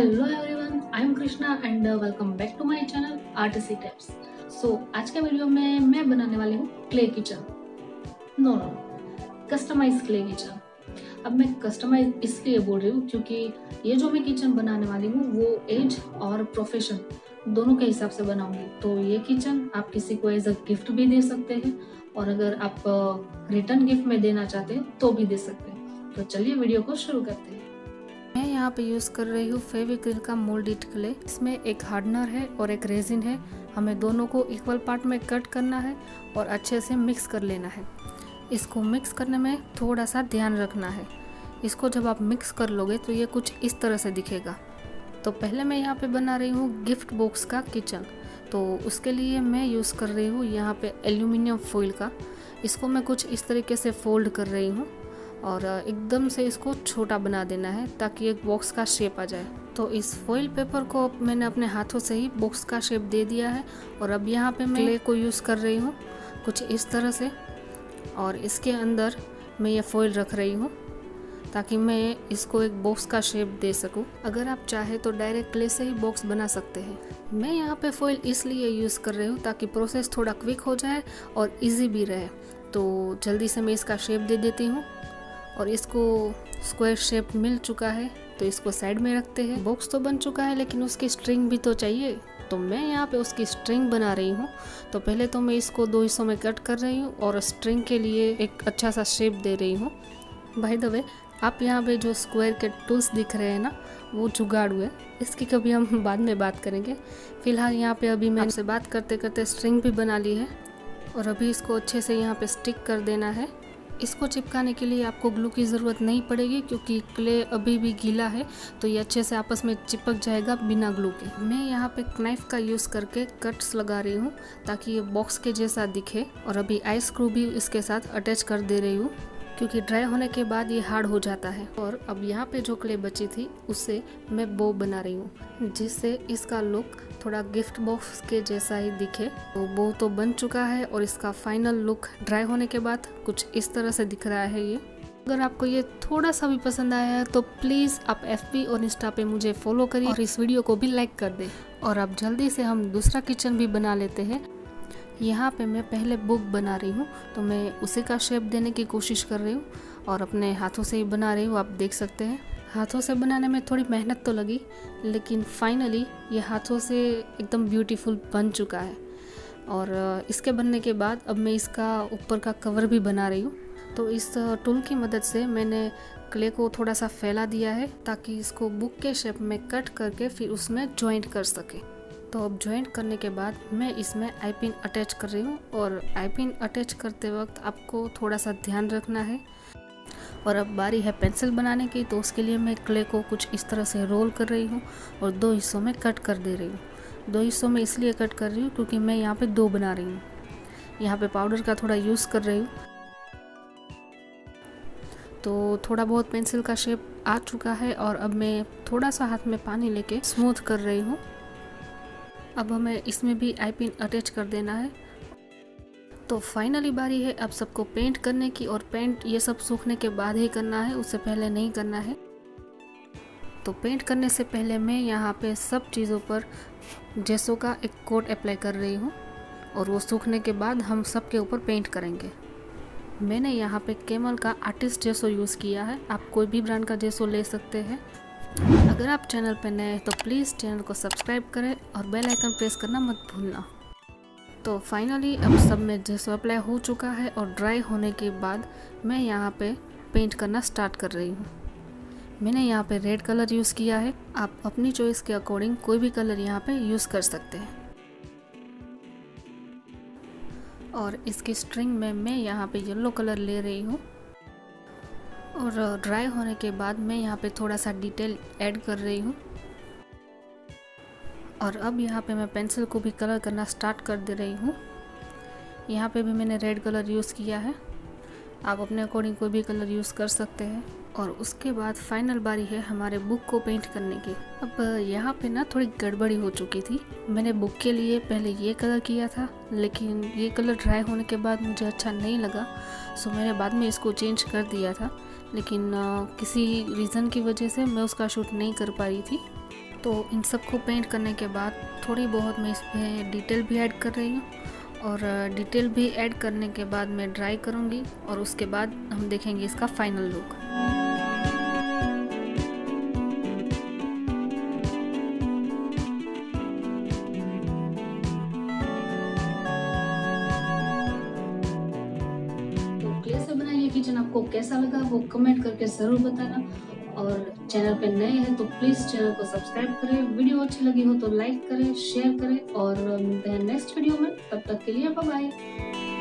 Hello everyone, I am Krishna and welcome back to my channel artsy tips. आज के video में मैं बनाने वाली हूँ clay kitchen. No no, customise clay kitchen. अब मैं कस्टमाइज इसलिए बोल रही हूँ क्योंकि ये जो मैं किचन बनाने वाली हूँ वो एज और प्रोफेशन दोनों के हिसाब से बनाऊंगी। तो ये किचन आप किसी को एज अ गिफ्ट भी दे सकते हैं और अगर आप रिटर्न गिफ्ट में देना चाहते हैं तो भी दे सकते हैं। तो चलिए वीडियो को शुरू करते हैं। मैं यहाँ पे यूज़ कर रही हूँ फेविक्रिल का मोल्डेड क्ले। इसमें एक हार्डनर है और एक रेजिन है। हमें दोनों को इक्वल पार्ट में कट करना है और अच्छे से मिक्स कर लेना है। इसको मिक्स करने में थोड़ा सा ध्यान रखना है। इसको जब आप मिक्स कर लोगे तो ये कुछ इस तरह से दिखेगा। तो पहले मैं यहाँ पे बना रही हूँ गिफ्ट बॉक्स का किचन। तो उसके लिए मैं यूज़ कर रही हूँ यहाँ पे एल्यूमिनियम फॉइल का। इसको मैं कुछ इस तरीके से फोल्ड कर रही हूँ और एकदम से इसको छोटा बना देना है ताकि एक बॉक्स का शेप आ जाए। तो इस फॉइल पेपर को मैंने अपने हाथों से ही बॉक्स का शेप दे दिया है और अब यहाँ पे मैं क्ले को यूज़ कर रही हूँ कुछ इस तरह से और इसके अंदर मैं ये फॉइल रख रही हूँ ताकि मैं इसको एक बॉक्स का शेप दे सकूँ। अगर आप चाहे तो डायरेक्ट क्ले से ही बॉक्स बना सकते हैं। मैं यहाँ पे फॉइल इसलिए यूज़ कर रही हूँ ताकि प्रोसेस थोड़ा क्विक हो जाए और इजी भी रहे। तो जल्दी से मैं इसका शेप दे देती हूँ और इसको स्क्वायर शेप मिल चुका है तो इसको साइड में रखते हैं। बॉक्स तो बन चुका है लेकिन उसकी स्ट्रिंग भी तो चाहिए, तो मैं यहाँ पे उसकी स्ट्रिंग बना रही हूँ। तो पहले तो मैं इसको 2 हिस्सों में कट कर रही हूँ और स्ट्रिंग के लिए एक अच्छा सा शेप दे रही हूँ। बाय द वे, आप यहाँ पे जो स्क्वायर के टूल्स दिख रहे हैं ना, वो जुगाड़ू है। इसकी कभी हम बाद में बात करेंगे। फिलहाल यहाँ पे अभी मैं आपसे बात करते करते स्ट्रिंग भी बना ली है और अभी इसको अच्छे से यहाँ पे स्टिक कर देना है। इसको चिपकाने के लिए आपको ग्लू की ज़रूरत नहीं पड़ेगी क्योंकि क्ले अभी भी गीला है, तो ये अच्छे से आपस में चिपक जाएगा बिना ग्लू के। मैं यहाँ पे नाइफ का यूज़ करके कट्स लगा रही हूँ ताकि ये बॉक्स के जैसा दिखे और अभी आई स्क्रू भी इसके साथ अटैच कर दे रही हूँ क्योंकि ड्राई होने के बाद ये हार्ड हो जाता है। और अब यहाँ पे जो क्ले बची थी उससे मैं बो बना रही हूँ जिससे इसका लुक थोड़ा गिफ्ट बॉक्स के जैसा ही दिखे। तो बो तो बन चुका है और इसका फाइनल लुक ड्राई होने के बाद कुछ इस तरह से दिख रहा है ये। अगर आपको ये थोड़ा सा भी पसंद आया है तो प्लीज़ आप FB और इंस्टा पे मुझे फॉलो करिए और इस वीडियो को भी लाइक कर दें। और अब जल्दी से हम दूसरा किचन भी बना लेते हैं। यहाँ पे मैं पहले बुक बना रही हूँ तो मैं उसी का शेप देने की कोशिश कर रही हूँ और अपने हाथों से ही बना रही हूँ। आप देख सकते हैं हाथों से बनाने में थोड़ी मेहनत तो लगी लेकिन फाइनली ये हाथों से एकदम ब्यूटीफुल बन चुका है। और इसके बनने के बाद अब मैं इसका ऊपर का कवर भी बना रही हूँ। तो इस टूल की मदद से मैंने क्ले को थोड़ा सा फैला दिया है ताकि इसको बुक के शेप में कट करके फिर उसमें जॉइंट कर सके। तो अब जॉइंट करने के बाद मैं इसमें आई पिन अटैच कर रही हूँ और आई पिन अटैच करते वक्त आपको थोड़ा सा ध्यान रखना है। और अब बारी है पेंसिल बनाने की, तो उसके लिए मैं क्ले को कुछ इस तरह से रोल कर रही हूँ और 2 हिस्सों में कट कर दे रही हूँ। 2 हिस्सों में इसलिए कट कर रही हूँ क्योंकि मैं यहाँ पे 2 बना रही हूँ। यहाँ पे पाउडर का थोड़ा यूज़ कर रही हूँ तो थोड़ा बहुत पेंसिल का शेप आ चुका है और अब मैं थोड़ा सा हाथ में पानी लेके स्मूथ कर रही हूँ। अब हमें इसमें भी आई पिन अटैच कर देना है। तो फाइनली बारी है अब सबको पेंट करने की और पेंट ये सब सूखने के बाद ही करना है, उससे पहले नहीं करना है। तो पेंट करने से पहले मैं यहाँ पे सब चीज़ों पर जेसो का एक कोट अप्लाई कर रही हूँ और वो सूखने के बाद हम सब के ऊपर पेंट करेंगे। मैंने यहाँ पे कैमल का आर्टिस्ट जेसो यूज़ किया है, आप कोई भी ब्रांड का जेसो ले सकते हैं। अगर आप चैनल पर नए हैं तो प्लीज़ चैनल को सब्सक्राइब करें और बेल आइकन प्रेस करना मत भूलना। तो फाइनली अब सब में जेसो अप्लाई हो चुका है और ड्राई होने के बाद मैं यहाँ पे पेंट करना स्टार्ट कर रही हूँ। मैंने यहाँ पे रेड कलर यूज़ किया है, आप अपनी चॉइस के अकॉर्डिंग कोई भी कलर यहाँ पे यूज़ कर सकते हैं। और इसकी स्ट्रिंग में मैं यहाँ पे येलो कलर ले रही हूँ और ड्राई होने के बाद मैं यहाँ पे थोड़ा सा डिटेल ऐड कर रही हूँ। और अब यहाँ पे मैं पेंसिल को भी कलर करना स्टार्ट कर दे रही हूँ। यहाँ पे भी मैंने रेड कलर यूज़ किया है, आप अपने अकॉर्डिंग कोई भी कलर यूज़ कर सकते हैं। और उसके बाद फाइनल बारी है हमारे बुक को पेंट करने की। अब यहाँ पे ना थोड़ी गड़बड़ी हो चुकी थी। मैंने बुक के लिए पहले ये कलर किया था लेकिन ये कलर ड्राई होने के बाद मुझे अच्छा नहीं लगा, सो मैंने बाद में इसको चेंज कर दिया था। लेकिन किसी रीज़न की वजह से मैं उसका शूट नहीं कर पा रही थी। तो इन सबको पेंट करने के बाद थोड़ी बहुत मैं इसमें डिटेल भी ऐड कर रही हूँ, और डिटेल भी ऐड करने के बाद मैं ड्राई करूँगी और उसके बाद हम देखेंगे इसका फाइनल लुक। क्ले से बनाई ये किचन आपको कैसा लगा वो कमेंट करके ज़रूर बताना, और चैनल पे नए हैं तो प्लीज़ चैनल को सब्सक्राइब करें, वीडियो अच्छी लगी हो तो लाइक करें, शेयर करें, और मिलते हैं नेक्स्ट वीडियो में। तब तक के लिए बाय बाय।